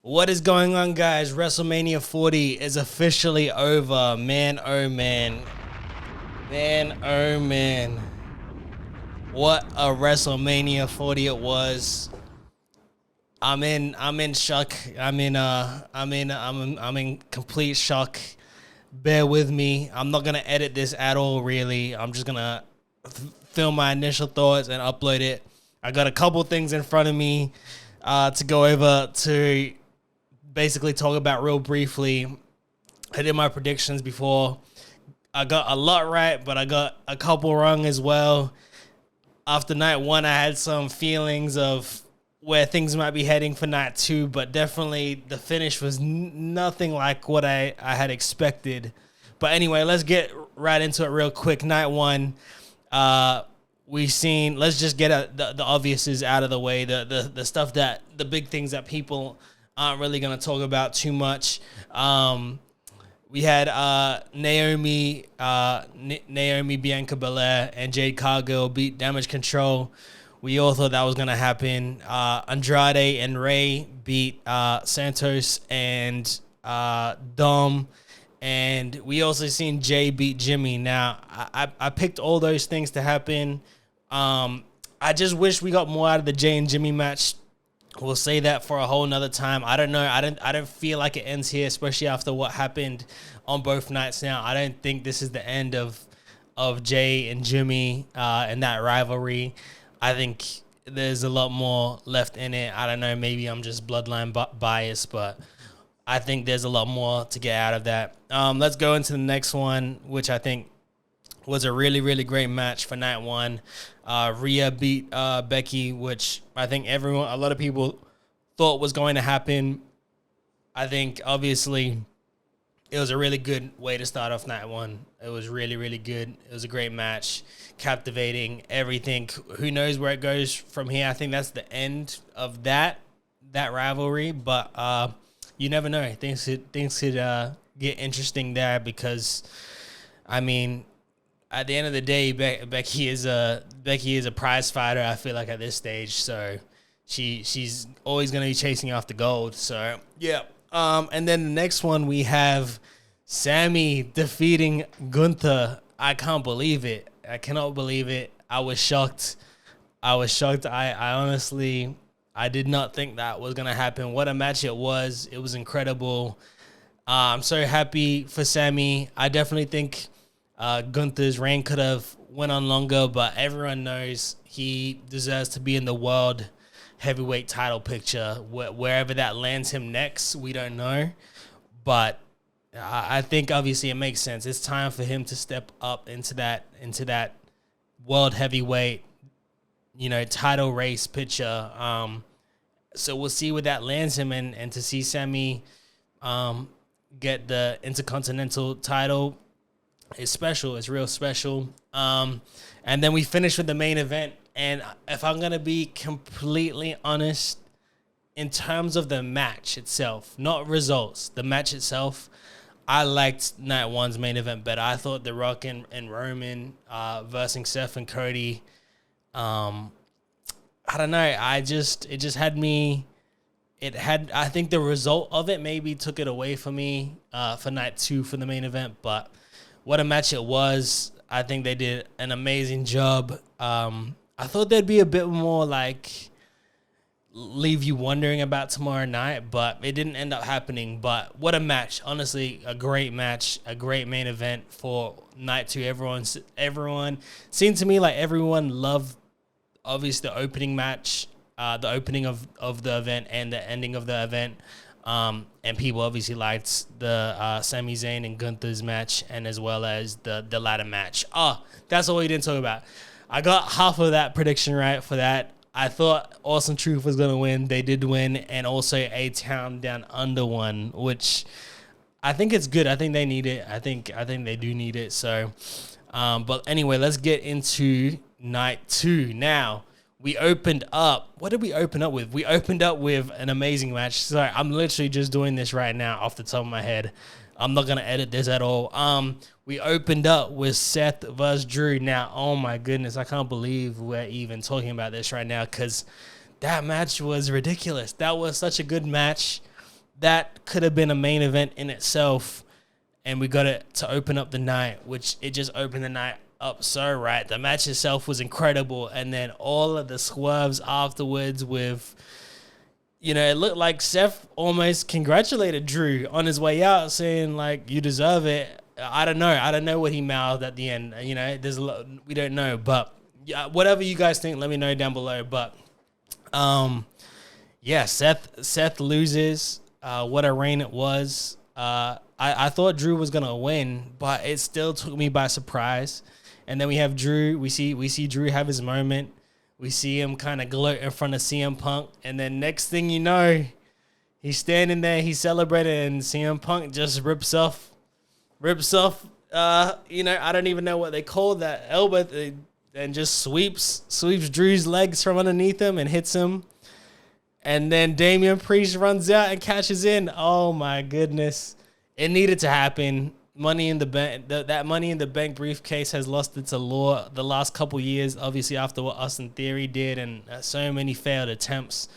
What is going on, guys? WrestleMania 40 is officially over. Man, oh man. Man, oh man. What a WrestleMania 40 it was. I'm in shock. I'm in complete shock. Bear with me. I'm not gonna edit this at all, really. I'm just gonna film my initial thoughts and upload it. I got a couple things in front of me to go over to basically talk about real briefly. I did my predictions before. I got a lot right, but I got a couple wrong as well. After night one, I had some feelings of where things might be heading for night two, but definitely the finish was nothing like what I had expected. But anyway, let's get right into it real quick. Night one, let's just get the obviouses out of the way, the stuff that, the big things that people aren't really going to talk about too much. We had Naomi, Bianca Belair, and Jade Cargill beat Damage Control. We all thought that was going to happen. Andrade and Rey beat Santos and Dom. And we also seen Jay beat Jimmy. Now, I picked all those things to happen. I just wish we got more out of the Jay and Jimmy match. We'll say that for a whole nother time. I don't know. I don't feel like it ends here, especially after what happened on both nights now. I don't think this is the end of Jay and Jimmy and that rivalry. I think there's a lot more left in it. I don't know. Maybe I'm just bloodline biased, but I think there's a lot more to get out of that. Let's go into the next one, which I think was a really, really great match for night one. Rhea beat Becky, which I think a lot of people thought was going to happen. I think, obviously, it was a really good way to start off night one. It was really, really good. It was a great match, captivating, everything. Who knows where it goes from here? I think that's the end of that rivalry, but you never know. Things could get interesting there because, I mean, at the end of the day, Becky is a prize fighter, I feel like, at this stage. So she's always going to be chasing after gold. So, yeah. And then the next one, we have Sammy defeating Gunther. I can't believe it. I cannot believe it. I was shocked. I honestly, I did not think that was going to happen. What a match it was. It was incredible. I'm so happy for Sammy. I definitely think Gunther's reign could have went on longer, but everyone knows he deserves to be in the world heavyweight title picture. Wherever that lands him next, we don't know. But I think obviously it makes sense. It's time for him to step up into that world heavyweight, title race picture. So we'll see where that lands him, and to see Sammy get the Intercontinental title is special. It's real special. And then we finish with the main event. And if I'm going to be completely honest, in terms of the match itself, not results, the match itself, I liked night one's main event better. I thought The Rock and Roman versus Seth and Cody, I don't know. I think the result of it maybe took it away from me for night two for the main event, but what a match it was. I think they did an amazing job. I thought there'd be a bit more leave you wondering about tomorrow night, but it didn't end up happening. But what a match. Honestly, a great match, a great main event for night two. Everyone seemed to me like everyone loved, obviously, the opening match, the opening of the event and the ending of the event. And people obviously liked the Sami Zayn and Gunther's match, and as well as the ladder match. That's all we didn't talk about. I got half of that prediction right for that. I thought Awesome Truth was going to win. They did win, and also A-Town Down Under won, which I think it's good. I think they need it. I think they do need it. So, but anyway, let's get into night two. Now, we opened up. What did we open up with? We opened up with an amazing match. Sorry, I'm literally just doing this right now off the top of my head. I'm not going to edit this at all. We opened up with Seth versus Drew. Now, oh my goodness, I can't believe we're even talking about this right now because that match was ridiculous. That was such a good match. that could have been a main event in itself, and we got it to open up the night, which it just opened the night up so right. The match itself was incredible, and then all of the swerves afterwards with, it looked like Seth almost congratulated Drew on his way out, saying, like, you deserve it. I don't know what he mouthed at the end. There's a lot, we don't know, but yeah, whatever you guys think, let me know down below. But yeah, Seth loses. What a reign it was. I thought Drew was gonna win, but it still took me by surprise. And then we have Drew. We see Drew have his moment. We see him kind of gloat in front of CM Punk, and then next thing you know, he's standing there, he's celebrating, and CM Punk just rips off. I don't even know what they call that elbow, and just sweeps Drew's legs from underneath him and hits him. And then Damian Priest runs out and catches in. Oh my goodness. It needed to happen. Money in the Bank, that Money in the Bank briefcase has lost its allure the last couple years, obviously after what Austin Theory did and so many failed attempts.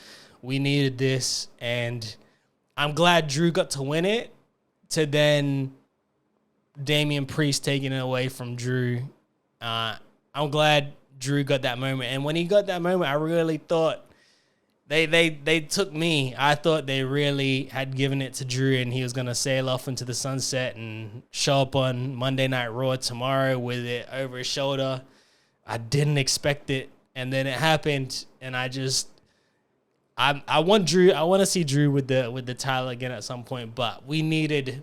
We needed this, and I'm glad Drew got to win it, to then Damian Priest taking it away from Drew. I'm glad Drew got that moment, and when he got that moment, I really thought They took me. I thought they really had given it to Drew, and he was going to sail off into the sunset and show up on Monday Night Raw tomorrow with it over his shoulder. I didn't expect it, and then it happened, and I want Drew. I want to see Drew with the title again at some point, but we needed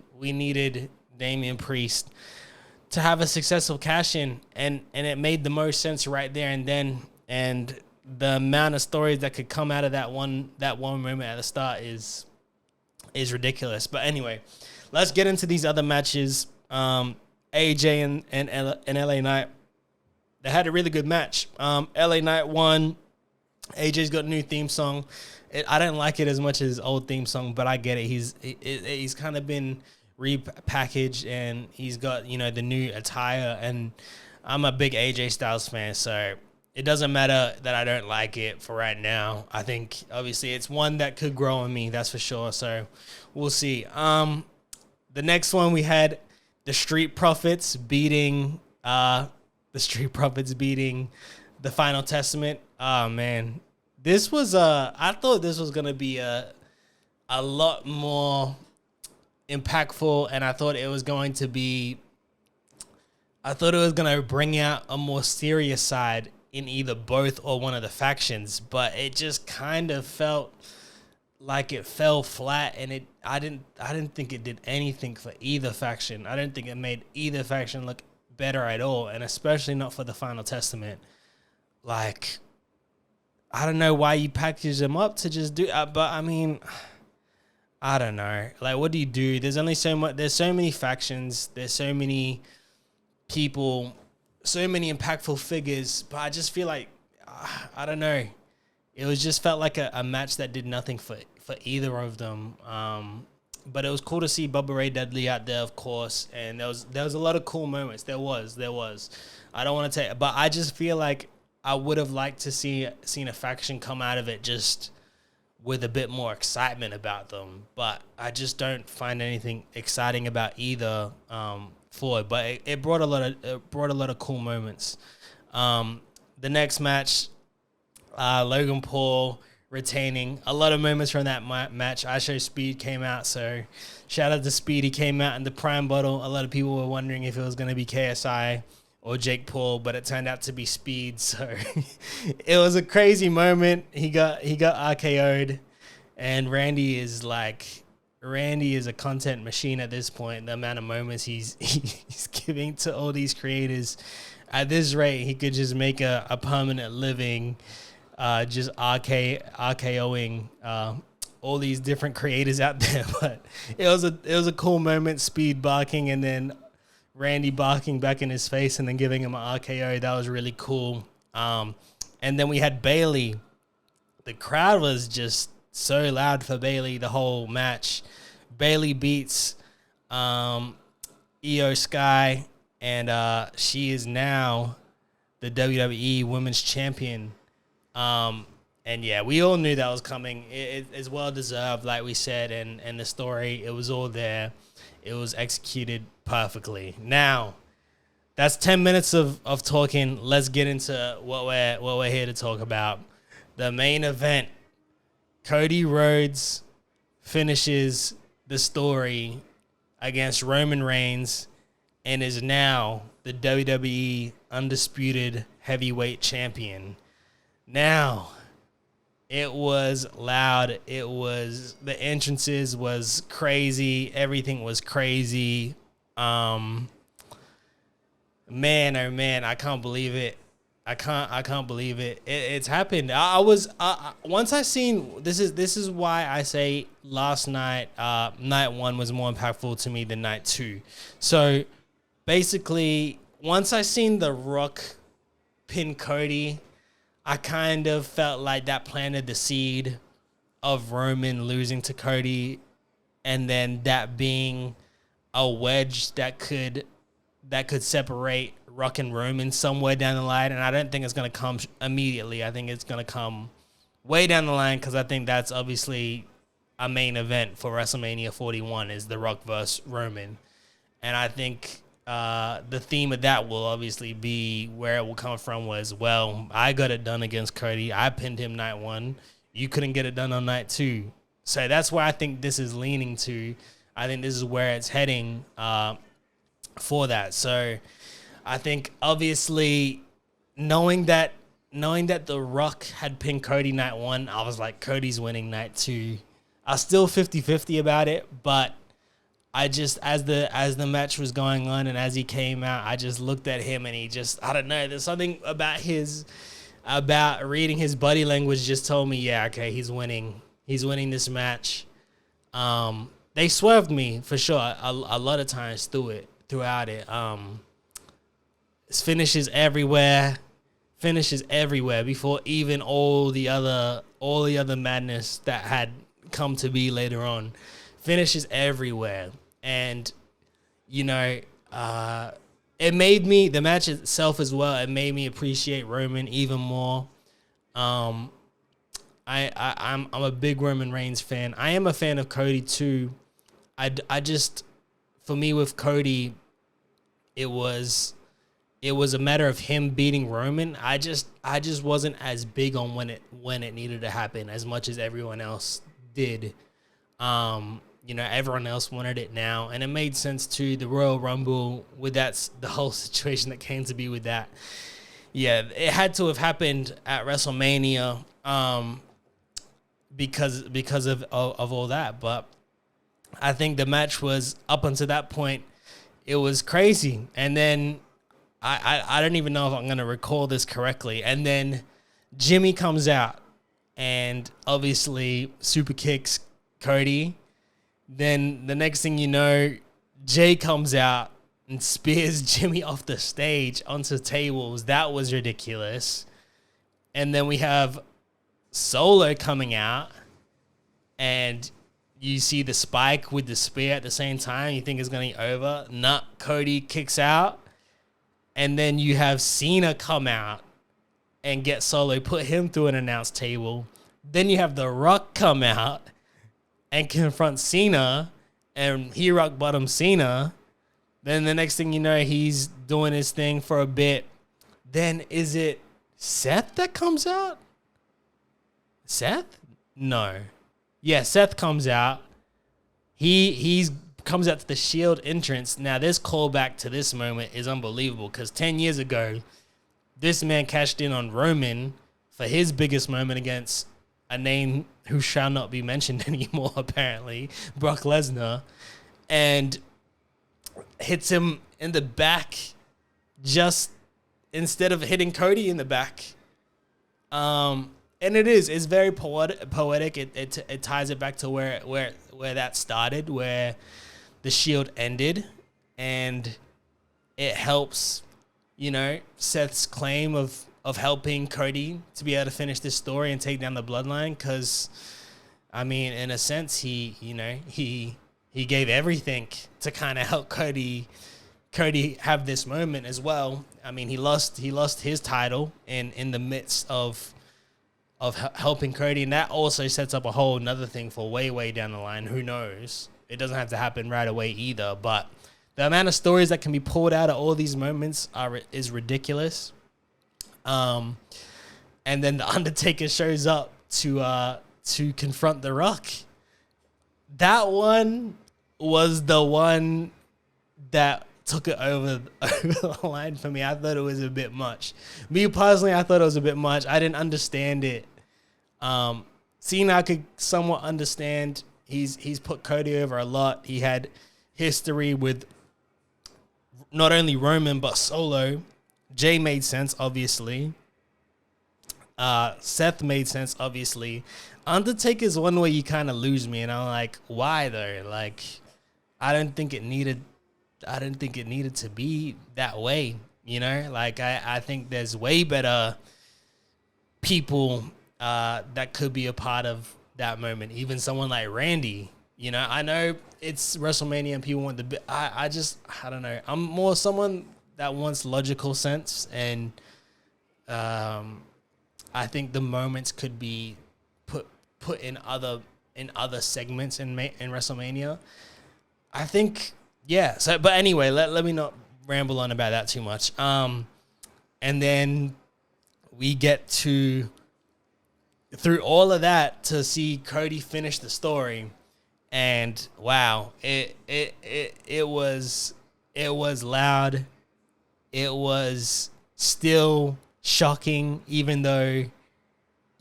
Damian Priest to have a successful cash-in, and it made the most sense right there and then, and the amount of stories that could come out of that one moment at the start is ridiculous. But anyway, let's get into these other matches. AJ and LA Knight, they had a really good match. LA Knight won. AJ's got a new theme song. I didn't like it as much as his old theme song, but I get it. He's kind of been repackaged, and he's got the new attire. And I'm a big AJ Styles fan, so it doesn't matter that I don't like it for right now. I think, obviously, it's one that could grow on me, that's for sure. So, we'll see. The next one, we had the Street Profits beating the Final Testament. Oh, man. This was, I thought this was going to be a lot more impactful, and I thought it was going to bring out a more serious side in either both or one of the factions, but it just kind of felt like it fell flat, and I didn't think it did anything for either faction. I didn't think it made either faction look better at all, and especially not for the Final Testament. Like, I don't know why you package them up to just do, but I mean, I don't know. Like, what do you do? There's only so much. There's so many factions. There's so many people, so many impactful figures, but I just feel like, I don't know. It was just felt like a match that did nothing for either of them. But it was cool to see Bubba Ray Dudley out there, of course, and there was a lot of cool moments. There was. I don't want to take, but I just feel like I would have liked to seen a faction come out of it just with a bit more excitement about them. But I just don't find anything exciting about either. Floyd, but it brought a lot of cool moments. The next match, Logan Paul retaining. A lot of moments from that match. I Show Speed came out, so shout out to Speed. He came out in the Prime bottle. A lot of people were wondering if it was going to be KSI or Jake Paul, but it turned out to be Speed. So it was a crazy moment. He got RKO'd, and Randy is a content machine at this point. The amount of moments he's giving to all these creators. At this rate, he could just make a permanent living just RKOing all these different creators out there. But it was a cool moment, Speed barking and then Randy barking back in his face and then giving him an RKO. That was really cool. And then we had Bayley. The crowd was just so loud for Bayley the whole match. Bayley beats Io Sky, and she is now the WWE Women's Champion. And yeah, we all knew that was coming. It's well deserved, like we said, and the story, it was all there. It was executed perfectly. Now, that's 10 minutes of talking. Let's get into what we're here to talk about. The main event. Cody Rhodes finishes the story against Roman Reigns and is now the WWE Undisputed Heavyweight Champion. Now, it was loud. It was, the entrances was crazy. Everything was crazy. Man, oh man, I can't believe it. I can't believe it. It's happened. I was once I seen this is why I say last night, night one was more impactful to me than night two. So basically, once I seen The Rock pin Cody, I kind of felt like that planted the seed of Roman losing to Cody, and then that being a wedge that could separate Rock and Roman somewhere down the line. And I don't think it's going to come immediately. I think it's going to come way down the line, because I think that's obviously a main event for WrestleMania 41 is The Rock versus Roman. And I think the theme of that will obviously be where it will come from was, well, I got it done against Cody. I pinned him night one. You couldn't get it done on night two. So that's where I think this is leaning to. I think this is where it's heading for that. So I think obviously knowing that The Rock had pinned Cody night one, I was like, Cody's winning night two. I was still 50-50 about it, but I just, as the match was going on and as he came out, I just looked at him and he just, I don't know, there's something about reading his body language just told me, yeah, okay, he's winning. He's winning this match. They swerved me for sure a lot of times throughout it. Finishes everywhere before even all the other madness that had come to be later on. Finishes everywhere. And, you know, it made me, the match itself as well, it made me appreciate Roman even more. I'm a big Roman Reigns fan. I am a fan of Cody too. I just, for me with Cody, it was a matter of him beating Roman. I just wasn't as big on when it needed to happen as much as everyone else did. You know, everyone else wanted it now, and it made sense to the Royal Rumble with the whole situation that came to be with that. Yeah, it had to have happened at WrestleMania because of all that. But I think the match was, up until that point, it was crazy. And then I don't even know if I'm going to recall this correctly. And then Jimmy comes out and obviously super kicks Cody. Then the next thing you know, Jey comes out and spears Jimmy off the stage onto tables. That was ridiculous. And then we have Solo coming out, and you see the spike with the spear at the same time. You think it's going to be over. Nah, Cody kicks out. And then you have Cena come out and get Solo, put him through an announce table. Then you have The Rock come out and confront Cena, and he rock bottom Cena. Then the next thing you know, he's doing his thing for a bit. Then is it Seth that comes out? Seth? No. Yeah, Seth comes out. He's comes out to the Shield entrance. Now, this callback to this moment is unbelievable, because 10 years ago, this man cashed in on Roman for his biggest moment against a name who shall not be mentioned anymore, apparently, Brock Lesnar, and hits him in the back just instead of hitting Cody in the back. And it's very poetic. It ties it back to where that started, where the Shield ended, and it helps, you know, Seth's claim of helping Cody to be able to finish this story and take down the Bloodline. Because, I mean, in a sense, he gave everything to kind of help Cody have this moment as well. I mean, he lost his title in the midst of helping Cody, and that also sets up a whole another thing for way down the line. Who knows? It doesn't have to happen right away either, but the amount of stories that can be pulled out of all these moments is ridiculous. And then the Undertaker shows up to confront The Rock. That one was the one that took it over the line for me. I thought it was a bit much. Me personally, I thought it was a bit much. I didn't understand it. Cena, I could somewhat understand. He's put Cody over a lot. He had history with not only Roman but Solo. Jey made sense, obviously. Seth made sense, obviously. Undertaker's one where you kind of lose me, and I'm like, why though? Like, I didn't think it needed to be that way, you know? Like, I think there's way better people that could be a part of that moment. Even someone like Randy, you know? I know it's WrestleMania and people want the... I don't know. I'm more someone that wants logical sense, and I think the moments could be put in other segments in WrestleMania. I think, yeah. So, but anyway, let me not ramble on about that too much. And then we get through all of that to see Cody finish the story, and wow, it was loud. It was still shocking, even though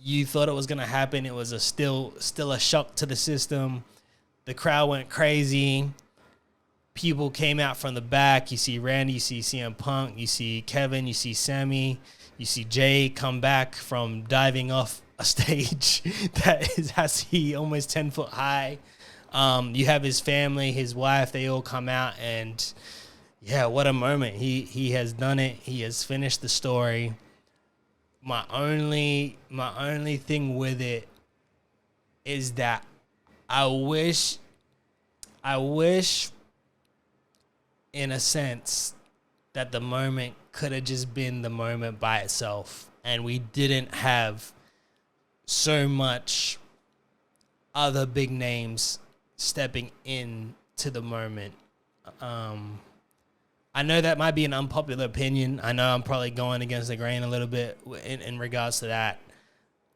you thought it was gonna happen. It was still a shock to the system. The crowd went crazy. People came out from the back. You see Randy, you see CM Punk, you see Kevin, you see Sammy, you see Jey come back from diving off a stage that has to be almost 10 foot high. You have his family, his wife, they all come out, and yeah, what a moment. He has done it. He has finished the story. My only thing with it is that I wish in a sense that the moment could have just been the moment by itself, and we didn't have so much other big names stepping in to the moment. I know that might be an unpopular opinion. I know I'm probably going against the grain a little bit in regards to that.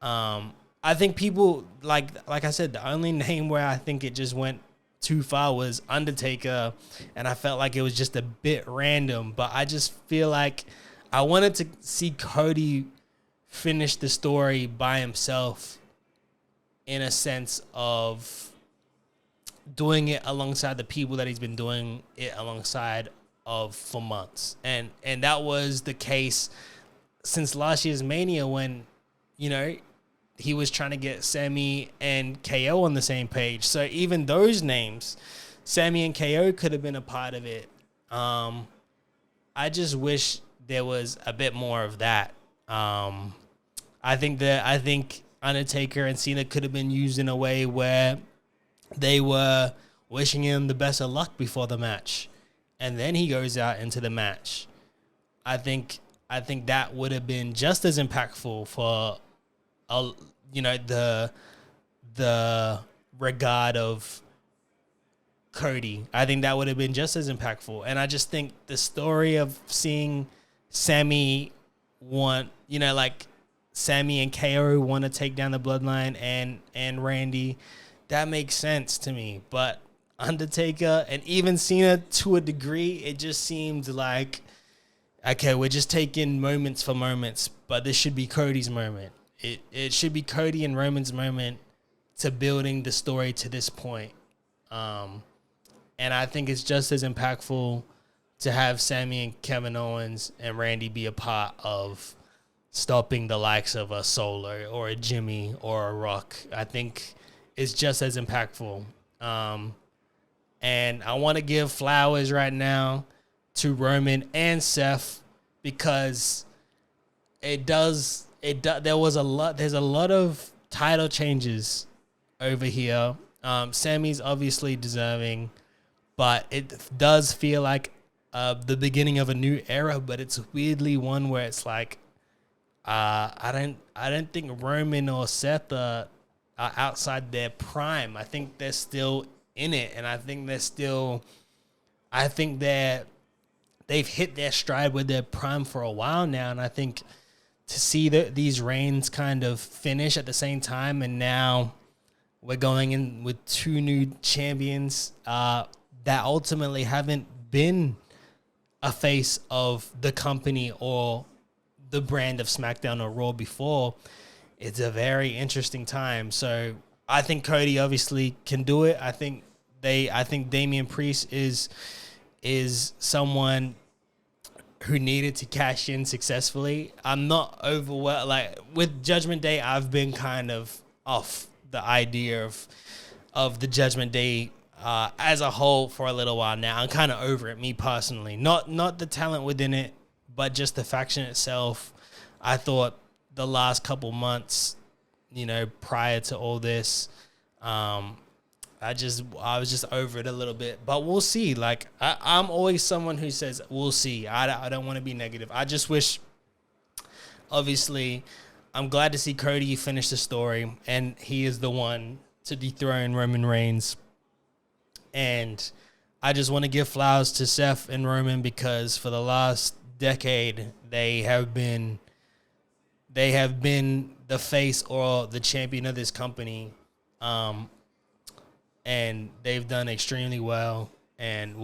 I think people, like I said, the only name where I think it just went too far was Undertaker, and I felt like it was just a bit random. But I just feel like I wanted to see Cody finish the story by himself, in a sense of doing it alongside the people that he's been doing it alongside of for months. And that was the case since last year's Mania, when, you know, he was trying to get Sammy and KO on the same page. So even those names, Sammy and KO, could have been a part of it. I just wish there was a bit more of that. I think Undertaker and Cena could have been used in a way where they were wishing him the best of luck before the match, and then he goes out into the match. I think that would have been just as impactful for, the regard of Cody. I think that would have been just as impactful. And I just think the story of seeing Sammy Sammy and KO want to take down the Bloodline and Randy, that makes sense to me. But Undertaker and even Cena, to a degree, it just seemed like, okay, we're just taking moments for moments, but this should be Cody's moment. It should be Cody and Roman's moment to building the story to this point. And I think it's just as impactful to have Sammy and Kevin Owens and Randy be a part of stopping the likes of a Solo or a Jimmy or a Rock. I think it's just as impactful. And I want to give flowers right now to Roman and Seth, because there's a lot of title changes over here. Sammy's obviously deserving, but it does feel like the beginning of a new era, but it's weirdly one where it's like, I don't think Roman or Seth are outside their prime. I think they're still in it, and I think they've hit their stride with their prime for a while now, and I think to see these reigns kind of finish at the same time, and now we're going in with two new champions that ultimately haven't been a face of the company or the brand of SmackDown or Raw before. It's a very interesting time. So I think Cody obviously can do it. I think Damian Priest is someone who needed to cash in successfully. I'm not overwhelmed. Like with Judgment Day, I've been kind of off the idea of the Judgment Day as a whole for a little while now. I'm kind of over it, me personally. Not the talent within it, but just the faction itself. I thought the last couple months, prior to all this, I was just over it a little bit. But we'll see. Like I'm always someone who says we'll see. I don't want to be negative. I just wish. Obviously, I'm glad to see Cody finish the story, and he is the one to dethrone Roman Reigns. And I just want to give flowers to Seth and Roman because for the last decade they have been the face or the champion of this company, and they've done extremely well. And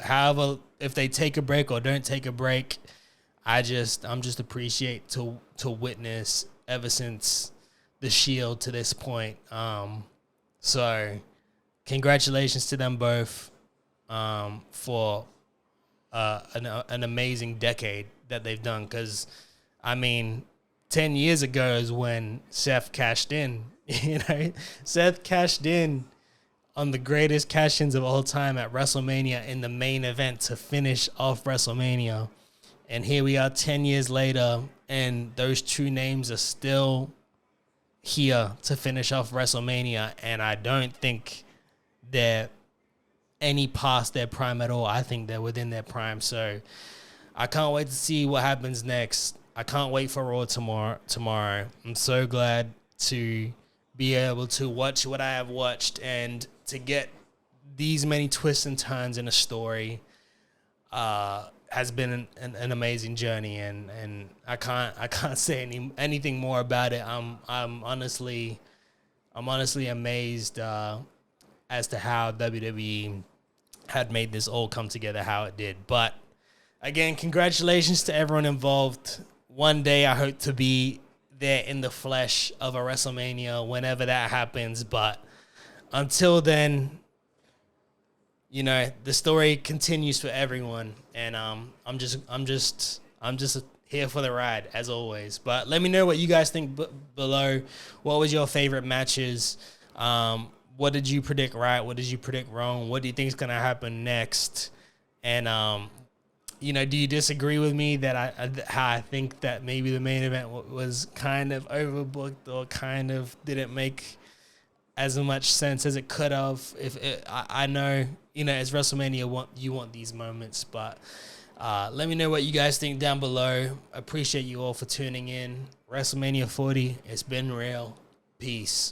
however, if they take a break or don't take a break, I'm just appreciate to witness ever since the Shield to this point. So congratulations to them both for an amazing decade that they've done. Because 10 years ago is when Seth cashed in. Seth cashed in on the greatest cash-ins of all time at WrestleMania in the main event to finish off WrestleMania. And here we are 10 years later, and those two names are still here to finish off WrestleMania, and I don't think they're any past their prime at all. I think they're within their prime, so I can't wait to see what happens next. I can't wait for Raw tomorrow. I'm so glad to be able to watch what I have watched and to get these many twists and turns in a story. Has been an amazing journey, and I can't say anything more about it. I'm honestly amazed as to how WWE had made this all come together how it did. But again, congratulations to everyone involved. One day I hope to be there in the flesh of a WrestleMania whenever that happens. But until then, the story continues for everyone, and I'm just here for the ride as always. But let me know what you guys think below. What was your favorite matches? What did you predict right? What did you predict wrong? What do you think is gonna happen next? And do you disagree with me that how I think that maybe the main event was kind of overbooked or kind of didn't make as much sense as it could have? I know, it's WrestleMania, you want these moments, but let me know what you guys think down below. I appreciate you all for tuning in. WrestleMania 40, it's been real. Peace.